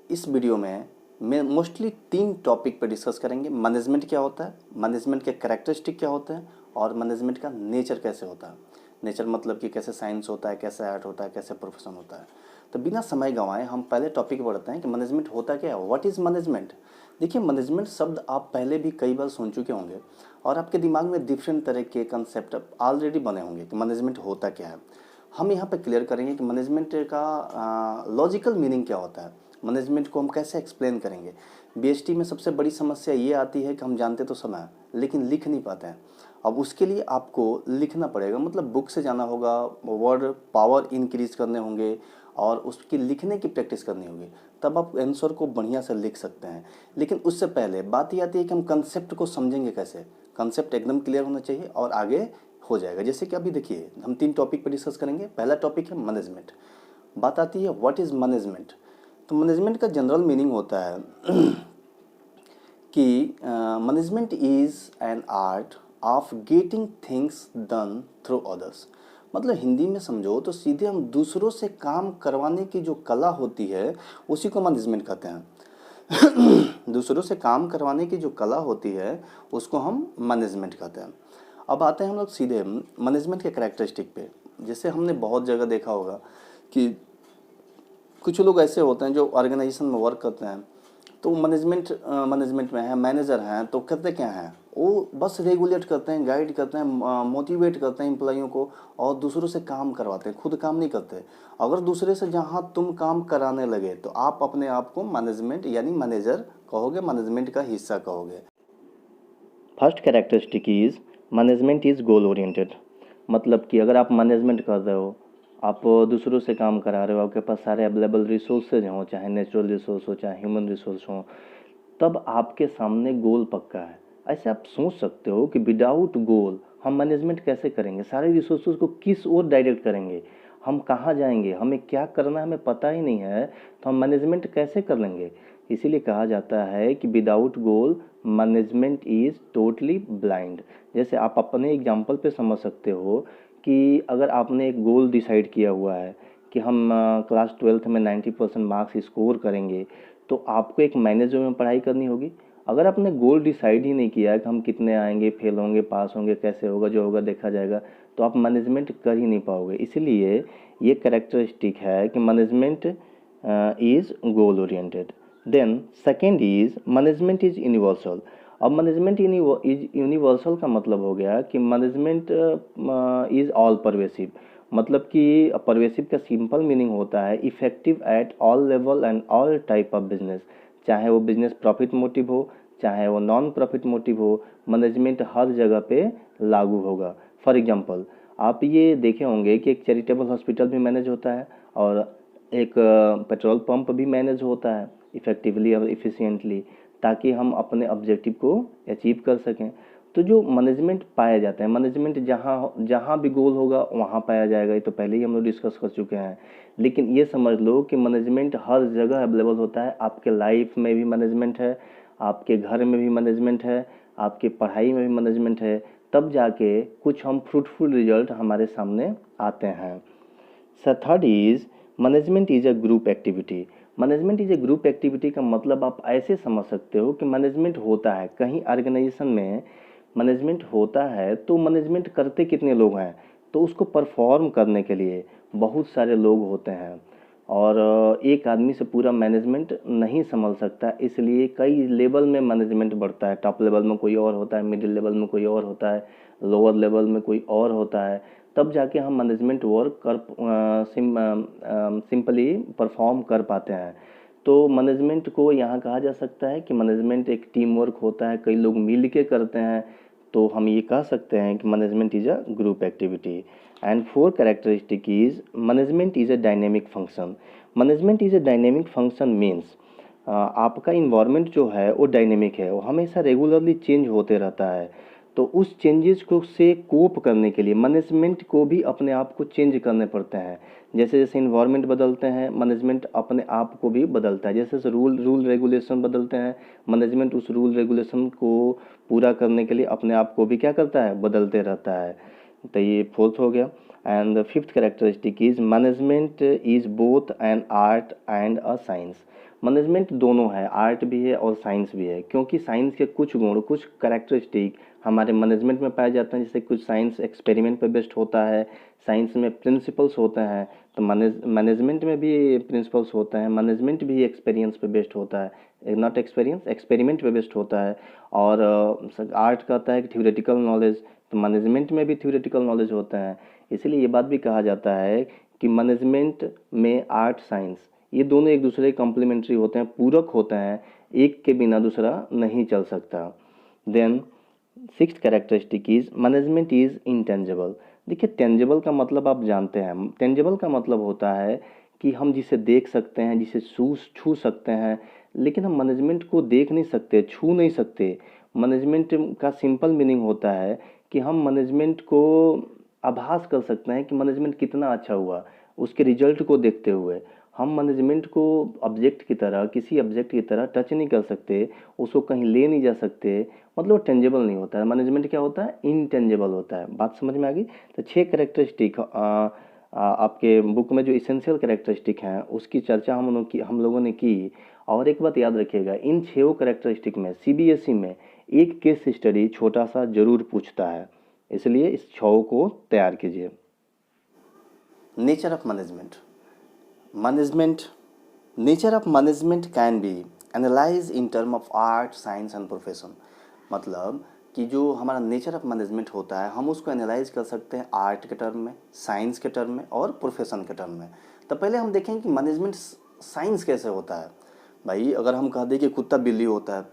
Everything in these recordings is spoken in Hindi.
इस वीडियो में मैं मोस्टली 3 टॉपिक पर डिस्कस करेंगे। मैनेजमेंट क्या होता है, मैनेजमेंट के कैरेक्टरिस्टिक क्या होते हैं और मैनेजमेंट का नेचर कैसे होता है। नेचर मतलब कि कैसे साइंस होता है, कैसे आर्ट होता है, कैसे प्रोफेशन होता है। तो बिना समय गंवाए हम पहले टॉपिक बढ़ते हैं कि मैनेजमेंट होता क्या है, व्हाट इज़ मैनेजमेंट। देखिए, मैनेजमेंट शब्द आप पहले भी कई बार सुन चुके होंगे और आपके दिमाग में डिफरेंट तरह के कंसेप्ट ऑलरेडी बने होंगे कि मैनेजमेंट होता क्या है। हम यहाँ पे क्लियर करेंगे कि मैनेजमेंट का लॉजिकल मीनिंग क्या होता है, मैनेजमेंट को हम कैसे एक्सप्लेन करेंगे। बीएसटी में सबसे बड़ी समस्या ये आती है कि हम जानते तो सब हैं लेकिन लिख नहीं पाते हैं। अब उसके लिए आपको लिखना पड़ेगा, मतलब बुक से जाना होगा, वर्ड पावर इंक्रीज करने होंगे और उसकी लिखने की प्रैक्टिस करनी होगी, तब आप आंसर को बढ़िया से लिख सकते हैं। लेकिन उससे पहले बात ये आती है कि हम कंसेप्ट को समझेंगे कैसे। कंसेप्ट एकदम क्लियर होना चाहिए और आगे हो जाएगा। जैसे कि अभी देखिए, हम 3 टॉपिक पर डिस्कस करेंगे। पहला टॉपिक है मैनेजमेंट। बात आती है व्हाट इज़ मैनेजमेंट। तो मैनेजमेंट का जनरल मीनिंग होता है कि management is an art of getting things done through others. मतलब हिंदी में समझो तो सीधे हम दूसरों से काम करवाने की जो कला होती है उसी को मैनेजमेंट कहते हैं। दूसरों से काम करवाने की जो कला होती है उसको हम मैनेजमेंट कहते हैं। अब आते हैं हम लोग सीधे मैनेजमेंट के कैरेक्टरिस्टिक पे। जैसे हमने बहुत जगह देखा होगा कि कुछ लोग ऐसे होते हैं जो ऑर्गेनाइजेशन में वर्क करते हैं, तो मैनेजमेंट में है, मैनेजर हैं, तो करते क्या हैं, वो बस रेगुलेट करते हैं, गाइड करते हैं, मोटिवेट करते हैं एम्प्लॉइयों को और दूसरों से काम करवाते हैं, खुद काम नहीं करते। अगर दूसरे से जहाँ तुम काम कराने लगे तो आप अपने आप को मैनेजमेंट यानी मैनेजर कहोगे, मैनेजमेंट का हिस्सा कहोगे। First characteristic is management is goal oriented. मतलब कि अगर आप मैनेजमेंट कर रहे हो, आप दूसरों से काम करा रहे हो, आपके पास सारे अवेलेबल रिसोर्सेज हों, चाहे नेचुरल रिसोर्स हो चाहे ह्यूमन रिसोर्स हो, तब आपके सामने गोल पक्का है। ऐसे आप सोच सकते हो कि विदाउट गोल हम मैनेजमेंट कैसे करेंगे, सारे रिसोर्सेज को किस ओर डायरेक्ट करेंगे, हम कहाँ जाएंगे, हमें क्या करना है हमें पता ही नहीं है, तो हम मैनेजमेंट कैसे कर लेंगे। इसीलिए कहा जाता है कि without goal management is totally blind. जैसे आप अपने एग्जाम्पल पे समझ सकते हो कि अगर आपने एक गोल डिसाइड किया हुआ है कि हम क्लास 12th में 90% मार्क्स स्कोर करेंगे, तो आपको एक मैनेजर में पढ़ाई करनी होगी। अगर आपने गोल डिसाइड ही नहीं किया है कि हम कितने आएंगे, फेल होंगे, पास होंगे, कैसे होगा, जो होगा देखा जाएगा, तो आप मैनेजमेंट कर ही नहीं पाओगे। इसलिए ये कैरेक्टरिस्टिक है कि management is goal oriented. Then second is management is universal. अब मैनेजमेंट इज यूनिवर्सल का मतलब हो गया कि मैनेजमेंट इज ऑल परवेसिव। मतलब कि परवेसिव का सिंपल मीनिंग होता है effective at all level and all type of business. चाहे वो बिजनेस प्रॉफिट मोटिव हो चाहे वो नॉन प्रॉफिट मोटिव हो, मैनेजमेंट हर जगह पे लागू होगा। फॉर एग्जांपल, आप ये देखे होंगे कि एक चैरिटेबल हॉस्पिटल भी मैनेज होता है और एक पेट्रोल पंप भी मैनेज होता है इफ़ेक्टिवली और इफ़िशियंटली, ताकि हम अपने ऑब्जेक्टिव को अचीव कर सकें। तो जो मैनेजमेंट पाया जाता है, मैनेजमेंट जहाँ जहाँ भी गोल होगा वहाँ पाया जाएगा, ये तो पहले ही हम लोग डिस्कस कर चुके हैं। लेकिन ये समझ लो कि मैनेजमेंट हर जगह अवेलेबल होता है। आपके लाइफ में भी मैनेजमेंट है, आपके घर में भी मैनेजमेंट है, आपके पढ़ाई में भी मैनेजमेंट है, तब जाके कुछ हम फ्रूटफुल रिजल्ट हमारे सामने आते हैं। Third is management is a group activity. Management is a group activity का मतलब आप ऐसे समझ सकते हो कि मैनेजमेंट होता है कहीं ऑर्गेनाइजेशन में, मैनेजमेंट होता है तो मैनेजमेंट करते कितने लोग हैं, तो उसको परफॉर्म करने के लिए बहुत सारे लोग होते हैं और एक आदमी से पूरा मैनेजमेंट नहीं संभल सकता। इसलिए कई लेवल में मैनेजमेंट बढ़ता है। टॉप लेवल में कोई और होता है, मिडिल लेवल में कोई और होता है, लोअर लेवल में कोई और होता है, तब जाके हम मैनेजमेंट वर्क सिंपली परफॉर्म कर पाते हैं। तो मैनेजमेंट को यहाँ कहा जा सकता है कि मैनेजमेंट एक टीम वर्क होता है, कई लोग मिल के करते हैं, तो हम ये कह सकते हैं कि management is a group activity. And four characteristic is management is a dynamic function. Management is a dynamic function means आपका इन्वायरमेंट जो है वो डायनेमिक है, वो हमेशा रेगुलरली चेंज होते रहता है। तो उस चेंजेस को से कोप करने के लिए मैनेजमेंट को भी अपने आप को चेंज करने पड़ते हैं। जैसे जैसे इन्वायरमेंट बदलते हैं, मैनेजमेंट अपने आप को भी बदलता है। जैसे जैसे रूल रेगुलेशन बदलते हैं, मैनेजमेंट उस रूल रेगुलेशन को पूरा करने के लिए अपने आप को भी क्या करता है, बदलते रहता है। तो ये फोर्थ हो गया। And the fifth characteristic is management is both an art and a science. Management दोनों है, आर्ट भी है और साइंस भी है, क्योंकि साइंस के कुछ गुण, कुछ कैरेक्टरिस्टिक हमारे मैनेजमेंट में पाए जाते हैं। जैसे कुछ साइंस एक्सपेरिमेंट पे बेस्ड होता है, साइंस में प्रिंसिपल्स होते हैं, तो मैनेजमेंट में भी प्रिंसिपल्स होते हैं, मैनेजमेंट भी एक्सपीरियंस पे बेस्ड होता है, नॉट एक्सपीरियंस, एक्सपेरिमेंट पे बेस्ड होता है। और आर्ट कहता है कि थ्योरेटिकल नॉलेज, तो मैनेजमेंट में भी थ्योरेटिकल नॉलेज होता है। इसलिए ये बात भी कहा जाता है कि मैनेजमेंट में आर्ट साइंस ये दोनों एक दूसरे के कॉम्प्लीमेंट्री होते हैं, पूरक होते हैं, एक के बिना दूसरा नहीं चल सकता। Then sixth characteristic is management is intangible. देखिए, टेंजिबल का मतलब आप जानते हैं, टेंजिबल का मतलब होता है कि हम जिसे देख सकते हैं, जिसे छू सकते हैं, लेकिन हम मैनेजमेंट को देख नहीं सकते, छू नहीं सकते। मैनेजमेंट का सिंपल मीनिंग होता है कि हम मैनेजमेंट को आभास कर सकते हैं कि मैनेजमेंट कितना अच्छा हुआ, उसके रिजल्ट को देखते हुए। हम मैनेजमेंट को ऑब्जेक्ट की तरह, किसी ऑब्जेक्ट की तरह टच नहीं कर सकते, उसको कहीं ले नहीं जा सकते, मतलब टेंजेबल नहीं होता है। मैनेजमेंट क्या होता है? इनटेंजेबल होता है। बात समझ में आ गई? तो 6 कैरेक्टरिस्टिक आपके बुक में जो इसेंशियल कैरेक्टरिस्टिक हैं उसकी चर्चा हम लोगों ने की। और एक बात याद रखिएगा, इन 6 कैरेक्टरिस्टिक में सीबीएसई में एक केस स्टडी छोटा सा जरूर पूछता है, इसलिए इस 6 को तैयार कीजिए। Nature of management. Management, nature of management can be analyse in term of art, science and profession. मतलब कि जो हमारा नेचर ऑफ मैनेजमेंट होता है हम उसको एनालाइज कर सकते हैं आर्ट के टर्म में, साइंस के टर्म में और प्रोफेशन के टर्म में। तो पहले हम देखें कि मैनेजमेंट साइंस कैसे होता है। भाई अगर हम कह दें कि कुत्ता बिल्ली होता है,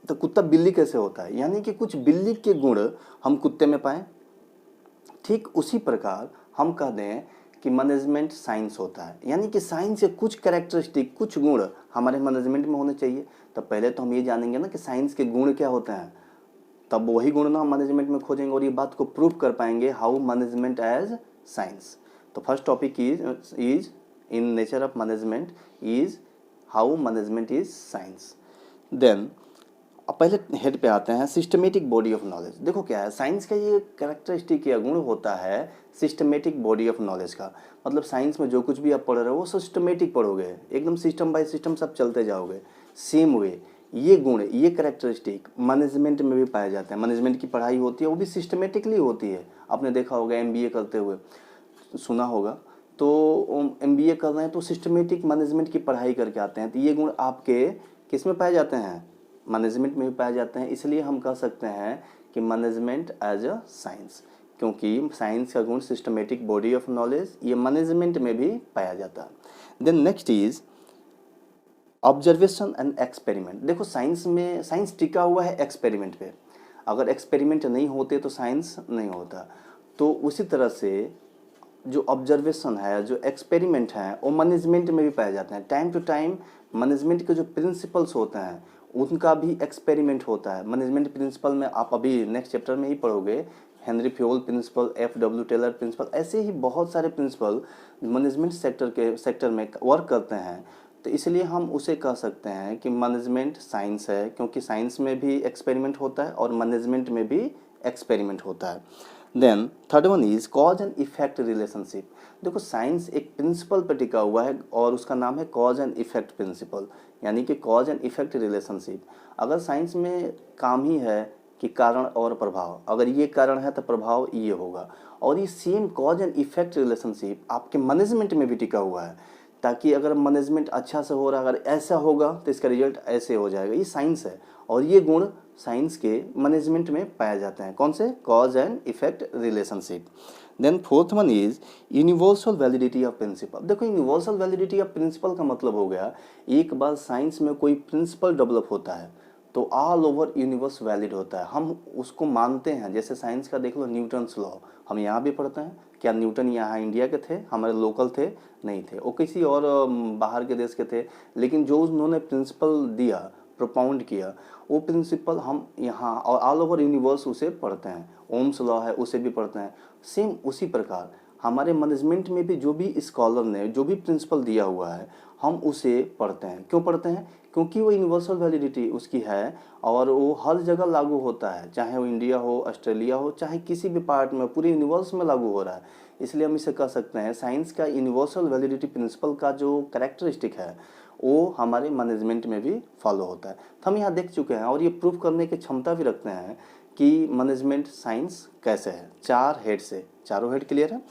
तो कुत्ता बिल्ली कैसे होता है? यानी कि कुछ बिल्ली के गुण हम कुत्ते में पाएं। ठीक उसी प्रकार हम कह दें कि मैनेजमेंट साइंस होता है, यानी कि साइंस के कुछ कैरेक्टरिस्टिक, कुछ गुण हमारे मैनेजमेंट में होने चाहिए। तो पहले तो हम ये जानेंगे ना कि साइंस के गुण क्या होते हैं, तब वही गुण ना हम मैनेजमेंट में खोजेंगे और ये बात को प्रूव कर पाएंगे हाउ मैनेजमेंट एज साइंस। तो first topic is in nature of management is how management is science. Then अब पहले हेड पे आते हैं, सिस्टमेटिक बॉडी ऑफ नॉलेज। देखो क्या है, साइंस का ये कैरेक्टरिस्टिक या गुण होता है सिस्टमेटिक बॉडी ऑफ नॉलेज का। मतलब साइंस में जो कुछ भी आप पढ़ रहे हो वो सिस्टमेटिक पढ़ोगे, एकदम सिस्टम बाय सिस्टम सब चलते जाओगे। सेम वे ये गुण, ये कैरेक्टरिस्टिक मैनेजमेंट में भी पाए जाते हैं। मैनेजमेंट की पढ़ाई होती है वो भी सिस्टमेटिकली होती है। आपने देखा होगा एमबीए करते हुए, सुना होगा, तो एमबीए कर रहे हैं तो सिस्टमेटिक मैनेजमेंट की पढ़ाई करके आते हैं। तो ये गुण आपके किस में पाए जाते हैं? मैनेजमेंट में भी पाए जाते हैं। इसलिए हम कह सकते हैं कि मैनेजमेंट एज अ साइंस, क्योंकि साइंस का गुण सिस्टमेटिक बॉडी ऑफ नॉलेज ये मैनेजमेंट में भी पाया जाता है। Then next is observation and experiment. देखो साइंस में, साइंस टिका हुआ है एक्सपेरिमेंट पे। अगर एक्सपेरिमेंट नहीं होते तो साइंस नहीं होता। तो उसी तरह से जो ऑब्जर्वेशन है, जो एक्सपेरिमेंट है, वो मैनेजमेंट में भी पाए जाते हैं। टाइम टू टाइम मैनेजमेंट के जो प्रिंसिपल्स होते हैं उनका भी एक्सपेरिमेंट होता है। मैनेजमेंट प्रिंसिपल में आप अभी नेक्स्ट चैप्टर में ही पढ़ोगे, Henri Fayol principle, F W Taylor principle, ऐसे ही बहुत सारे प्रिंसिपल मैनेजमेंट सेक्टर में वर्क करते हैं। तो इसलिए हम उसे कह सकते हैं कि मैनेजमेंट साइंस है, क्योंकि साइंस में भी एक्सपेरिमेंट होता है और मैनेजमेंट में भी एक्सपेरिमेंट होता है। Then third one is cause and effect relationship. देखो साइंस एक प्रिंसिपल पर टिका हुआ है और उसका नाम है कॉज एंड इफेक्ट प्रिंसिपल, यानी कि कॉज एंड इफेक्ट रिलेशनशिप। अगर साइंस में काम ही है कि कारण और प्रभाव, अगर ये कारण है तो प्रभाव ये होगा, और ये same cause and effect relationship आपके मैनेजमेंट में भी टिका हुआ है, ताकि अगर मैनेजमेंट अच्छा से हो रहा है, अगर ऐसा होगा तो इसका रिजल्ट ऐसे हो जाएगा। ये साइंस है और ये गुण साइंस के मैनेजमेंट में पाए जाते हैं। कौन से? Cause and effect relationship. Then fourth one is universal validity of principle. देखो यूनिवर्सल वैलिडिटी ऑफ प्रिंसिपल का मतलब हो गया, एक बार साइंस में कोई प्रिंसिपल डेवलप होता है तो ऑल ओवर यूनिवर्स वैलिड होता है, हम उसको मानते हैं। जैसे साइंस का देख लो, न्यूटन्स लॉ हम यहाँ भी पढ़ते हैं। क्या न्यूटन यहाँ इंडिया के थे, हमारे लोकल थे? नहीं थे, वो किसी और बाहर के देश के थे। लेकिन जो उन्होंने प्रिंसिपल दिया, प्रोपाउंड किया, वो प्रिंसिपल हम यहाँ और ऑल ओवर यूनिवर्स उसे पढ़ते हैं। ओम्स लॉ है उसे भी पढ़ते हैं। सेम उसी प्रकार हमारे मैनेजमेंट में भी जो भी स्कॉलर ने जो भी प्रिंसिपल दिया हुआ है हम उसे पढ़ते हैं। क्यों पढ़ते हैं? क्योंकि वो यूनिवर्सल वैलिडिटी उसकी है और वो हर जगह लागू होता है, चाहे वो इंडिया हो, ऑस्ट्रेलिया हो, चाहे किसी भी पार्ट में, पूरे यूनिवर्स में लागू हो रहा है। इसलिए हम इसे कह सकते हैं साइंस का यूनिवर्सल वैलिडिटी प्रिंसिपल का जो कैरेक्टरिस्टिक है वो हमारे मैनेजमेंट में भी फॉलो होता है। तो हम यहाँ देख चुके हैं और ये प्रूफ करने की क्षमता भी रखते हैं कि मैनेजमेंट साइंस कैसे है। 4 हेड से, चारों हेड क्लियर है।